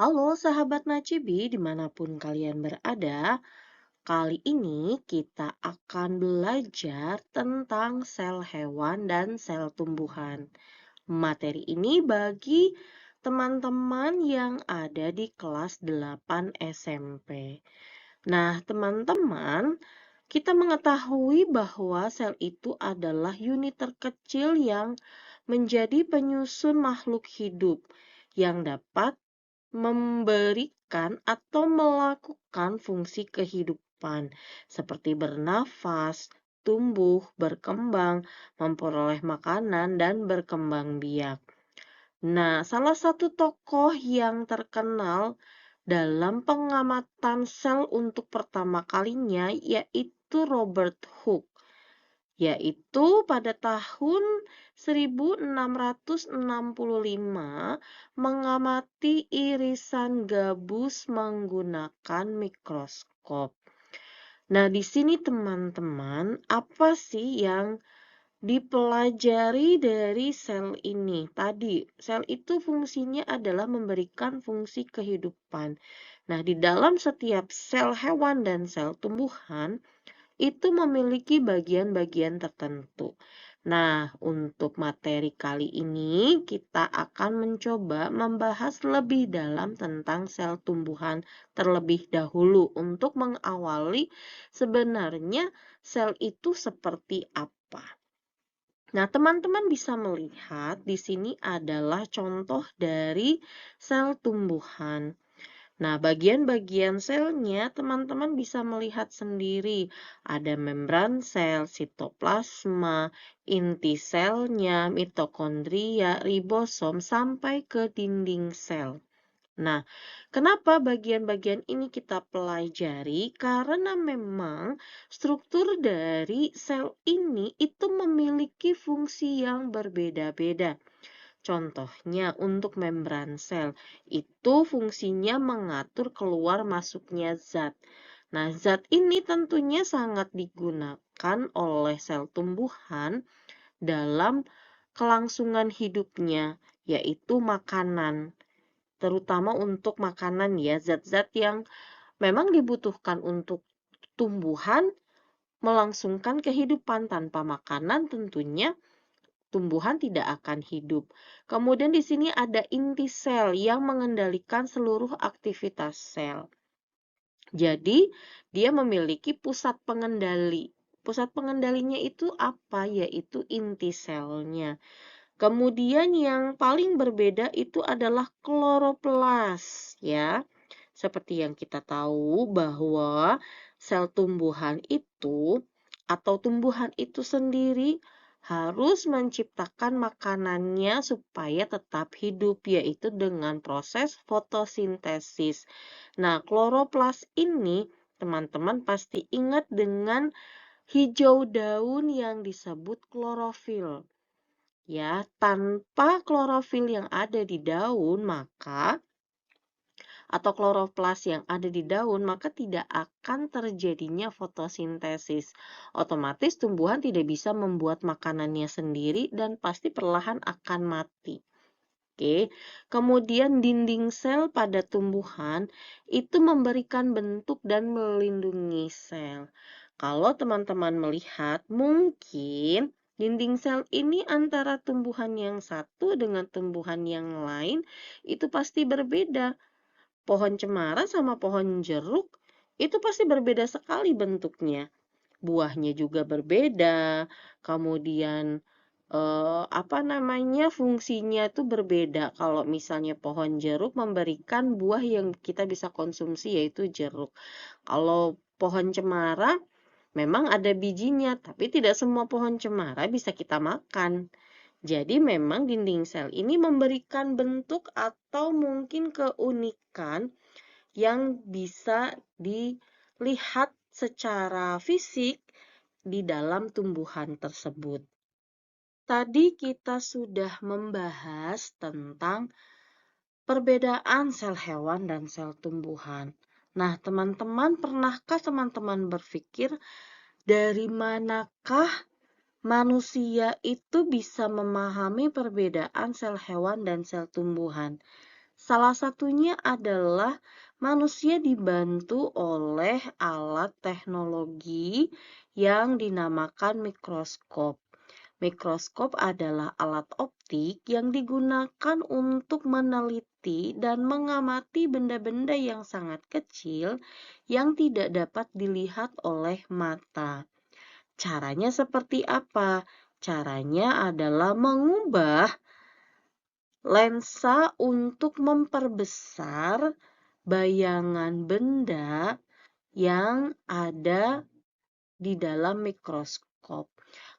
Halo sahabat Nacibi dimanapun kalian berada, kali ini kita akan belajar tentang sel hewan dan sel tumbuhan. Materi ini bagi teman-teman yang ada di kelas 8 SMP. Nah, teman-teman, kita mengetahui bahwa sel itu adalah unit terkecil yang menjadi penyusun makhluk hidup yang dapat memberikan atau melakukan fungsi kehidupan seperti bernafas, tumbuh, berkembang, memperoleh makanan, dan berkembang biak. Nah, salah satu tokoh yang terkenal dalam pengamatan sel untuk pertama kalinya yaitu Robert Hooke, yaitu pada tahun 1665 mengamati irisan gabus menggunakan mikroskop. Nah, di sini teman-teman, apa sih yang dipelajari dari sel ini? Tadi, sel itu fungsinya adalah memberikan fungsi kehidupan. Nah, di dalam setiap sel hewan dan sel tumbuhan, itu memiliki bagian-bagian tertentu. Nah, untuk materi kali ini kita akan mencoba membahas lebih dalam tentang sel tumbuhan terlebih dahulu untuk mengawali sebenarnya sel itu seperti apa. Nah, teman-teman bisa melihat di sini adalah contoh dari sel tumbuhan. Nah, bagian-bagian selnya teman-teman bisa melihat sendiri. Ada membran sel, sitoplasma, inti selnya, mitokondria, ribosom, sampai ke dinding sel. Nah, kenapa bagian-bagian ini kita pelajari? Karena memang struktur dari sel ini itu memiliki fungsi yang berbeda-beda. Contohnya untuk membran sel, itu fungsinya mengatur keluar masuknya zat. Nah, zat ini tentunya sangat digunakan oleh sel tumbuhan dalam kelangsungan hidupnya, yaitu makanan. Terutama untuk makanan ya, zat-zat yang memang dibutuhkan untuk tumbuhan melangsungkan kehidupan. Tanpa makanan tentunya tumbuhan tidak akan hidup. Kemudian di sini ada inti sel yang mengendalikan seluruh aktivitas sel. Jadi, dia memiliki pusat pengendali. Pusat pengendalinya itu apa? Yaitu inti selnya. Kemudian yang paling berbeda itu adalah kloroplas, ya. Seperti yang kita tahu bahwa sel tumbuhan itu atau tumbuhan itu sendiri harus menciptakan makanannya supaya tetap hidup, yaitu dengan proses fotosintesis. Nah, kloroplas ini teman-teman pasti ingat dengan hijau daun yang disebut klorofil. Ya, tanpa klorofil yang ada di daun, atau kloroplas yang ada di daun, maka tidak akan terjadinya fotosintesis. Otomatis tumbuhan tidak bisa membuat makanannya sendiri dan pasti perlahan akan mati. Oke. Kemudian dinding sel pada tumbuhan itu memberikan bentuk dan melindungi sel. Kalau teman-teman melihat, mungkin dinding sel ini antara tumbuhan yang satu dengan tumbuhan yang lain itu pasti berbeda. Pohon cemara sama pohon jeruk itu pasti berbeda sekali bentuknya. Buahnya juga berbeda, kemudian fungsinya itu berbeda. Kalau misalnya pohon jeruk memberikan buah yang kita bisa konsumsi yaitu jeruk. Kalau pohon cemara memang ada bijinya, tapi tidak semua pohon cemara bisa kita makan. Jadi memang dinding sel ini memberikan bentuk atau mungkin keunikan yang bisa dilihat secara fisik di dalam tumbuhan tersebut. Tadi kita sudah membahas tentang perbedaan sel hewan dan sel tumbuhan. Nah, teman-teman, pernahkah teman-teman berpikir dari manakah manusia itu bisa memahami perbedaan sel hewan dan sel tumbuhan? Salah satunya adalah manusia dibantu oleh alat teknologi yang dinamakan mikroskop. Mikroskop adalah alat optik yang digunakan untuk meneliti dan mengamati benda-benda yang sangat kecil yang tidak dapat dilihat oleh mata. Caranya seperti apa? Caranya adalah mengubah lensa untuk memperbesar bayangan benda yang ada di dalam mikroskop.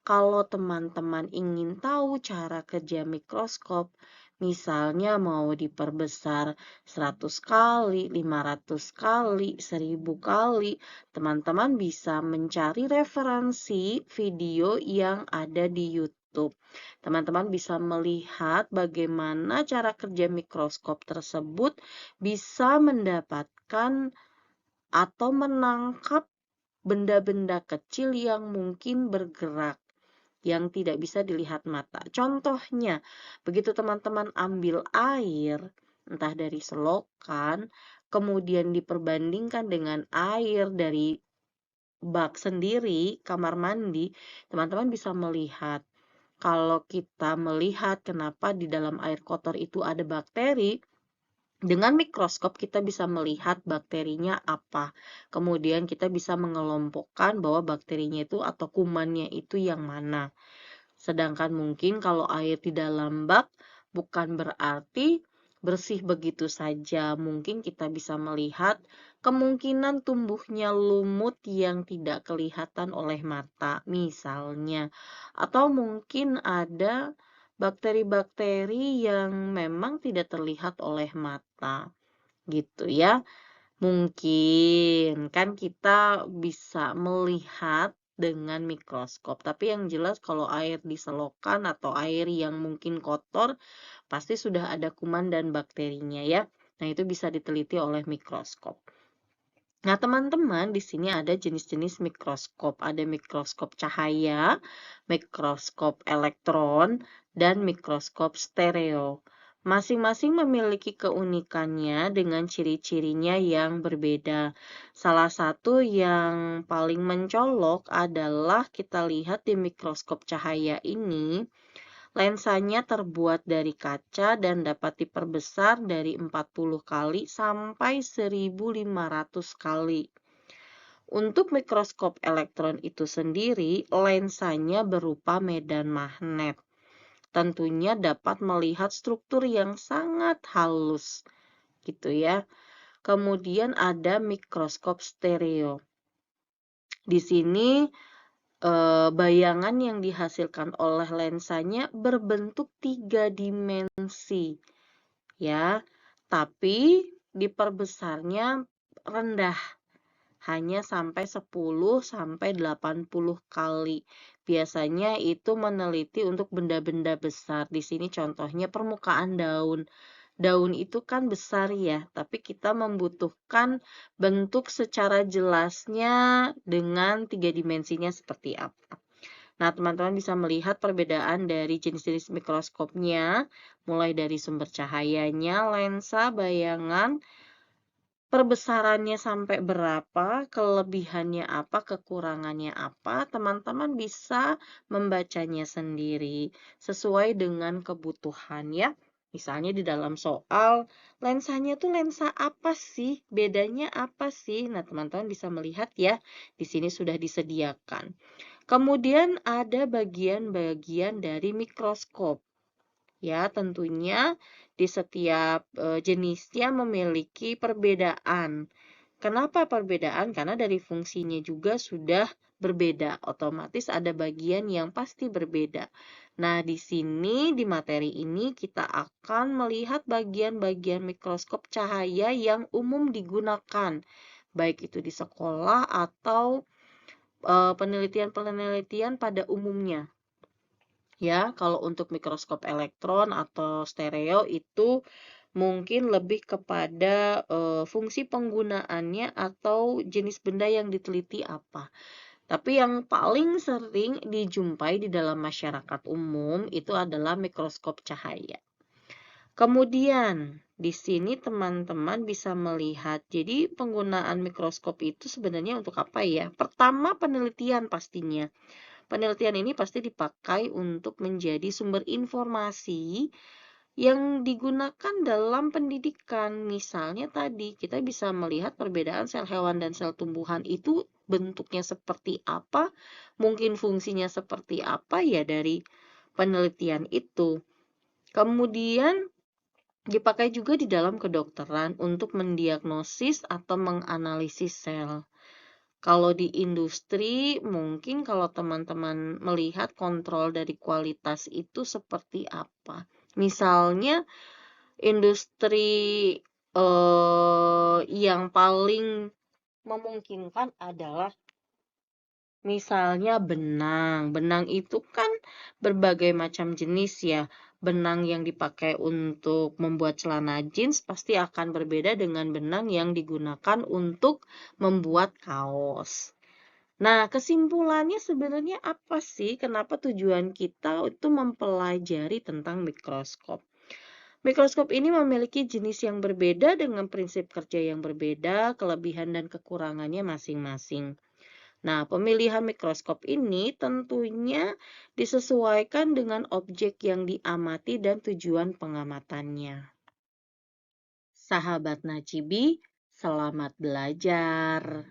Kalau teman-teman ingin tahu cara kerja mikroskop, misalnya mau diperbesar 100 kali, 500 kali, 1000 kali, teman-teman bisa mencari referensi video yang ada di YouTube. Teman-teman bisa melihat bagaimana cara kerja mikroskop tersebut bisa mendapatkan atau menangkap benda-benda kecil yang mungkin bergerak, yang tidak bisa dilihat mata. Contohnya, begitu teman-teman ambil air, entah dari selokan, kemudian diperbandingkan dengan air dari bak sendiri, kamar mandi, teman-teman bisa melihat. Kalau kita melihat kenapa di dalam air kotor itu ada bakteri, dengan mikroskop kita bisa melihat bakterinya apa. Kemudian kita bisa mengelompokkan bahwa bakterinya itu atau kumannya itu yang mana. Sedangkan mungkin kalau air di dalam bak bukan berarti bersih begitu saja. Mungkin kita bisa melihat kemungkinan tumbuhnya lumut yang tidak kelihatan oleh mata misalnya. Atau mungkin ada bakteri-bakteri yang memang tidak terlihat oleh mata. Gitu ya. Mungkin kan kita bisa melihat dengan mikroskop, tapi yang jelas kalau air di selokan atau air yang mungkin kotor, pasti sudah ada kuman dan bakterinya ya. Nah, itu bisa diteliti oleh mikroskop. Nah, teman-teman, di sini ada jenis-jenis mikroskop. Ada mikroskop cahaya, mikroskop elektron, dan mikroskop stereo. Masing-masing memiliki keunikannya dengan ciri-cirinya yang berbeda. Salah satu yang paling mencolok adalah kita lihat di mikroskop cahaya ini, lensanya terbuat dari kaca dan dapat diperbesar dari 40 kali sampai 1500 kali. Untuk mikroskop elektron itu sendiri, lensanya berupa medan magnet. Tentunya dapat melihat struktur yang sangat halus, gitu ya. Kemudian ada mikroskop stereo. Di sini bayangan yang dihasilkan oleh lensanya berbentuk 3 dimensi, ya. Tapi diperbesarnya rendah, hanya sampai 10 sampai 80 kali. Biasanya itu meneliti untuk benda-benda besar. Di sini contohnya permukaan daun. Daun itu kan besar ya, tapi kita membutuhkan bentuk secara jelasnya dengan 3 dimensinya seperti apa. Nah, teman-teman bisa melihat perbedaan dari jenis-jenis mikroskopnya, mulai dari sumber cahayanya, lensa, bayangan, perbesarannya sampai berapa, kelebihannya apa, kekurangannya apa, teman-teman bisa membacanya sendiri sesuai dengan kebutuhan ya. Misalnya di dalam soal, lensanya tuh lensa apa sih? Bedanya apa sih? Nah, teman-teman bisa melihat ya, di sini sudah disediakan. Kemudian ada bagian-bagian dari mikroskop. Ya, tentunya di setiap jenisnya memiliki perbedaan. Kenapa perbedaan? Karena dari fungsinya juga sudah berbeda. Otomatis ada bagian yang pasti berbeda. Nah, di sini di materi ini kita akan melihat bagian-bagian mikroskop cahaya yang umum digunakan, baik itu di sekolah atau penelitian-penelitian pada umumnya. Ya, kalau untuk mikroskop elektron atau stereo itu mungkin lebih kepada fungsi penggunaannya atau jenis benda yang diteliti apa. Tapi yang paling sering dijumpai di dalam masyarakat umum itu adalah mikroskop cahaya. Kemudian, Di sini teman-teman bisa melihat, jadi penggunaan mikroskop itu sebenarnya untuk apa ya? Pertama, penelitian pastinya. Penelitian ini pasti dipakai untuk menjadi sumber informasi yang digunakan dalam pendidikan. Misalnya tadi, kita bisa melihat perbedaan sel hewan dan sel tumbuhan itu bentuknya seperti apa, mungkin fungsinya seperti apa ya dari penelitian itu. Kemudian dipakai juga di dalam kedokteran untuk mendiagnosis atau menganalisis sel. Kalau di industri, mungkin kalau teman-teman melihat kontrol dari kualitas itu seperti apa. Misalnya, industri yang paling memungkinkan adalah misalnya benang. Benang itu kan berbagai macam jenis ya. Benang yang dipakai untuk membuat celana jeans pasti akan berbeda dengan benang yang digunakan untuk membuat kaos. Nah, kesimpulannya sebenarnya apa sih? Kenapa tujuan kita itu mempelajari tentang mikroskop? Mikroskop ini memiliki jenis yang berbeda dengan prinsip kerja yang berbeda, kelebihan dan kekurangannya masing-masing. Nah, pemilihan mikroskop ini tentunya disesuaikan dengan objek yang diamati dan tujuan pengamatannya. Sahabat Nacibi, selamat belajar.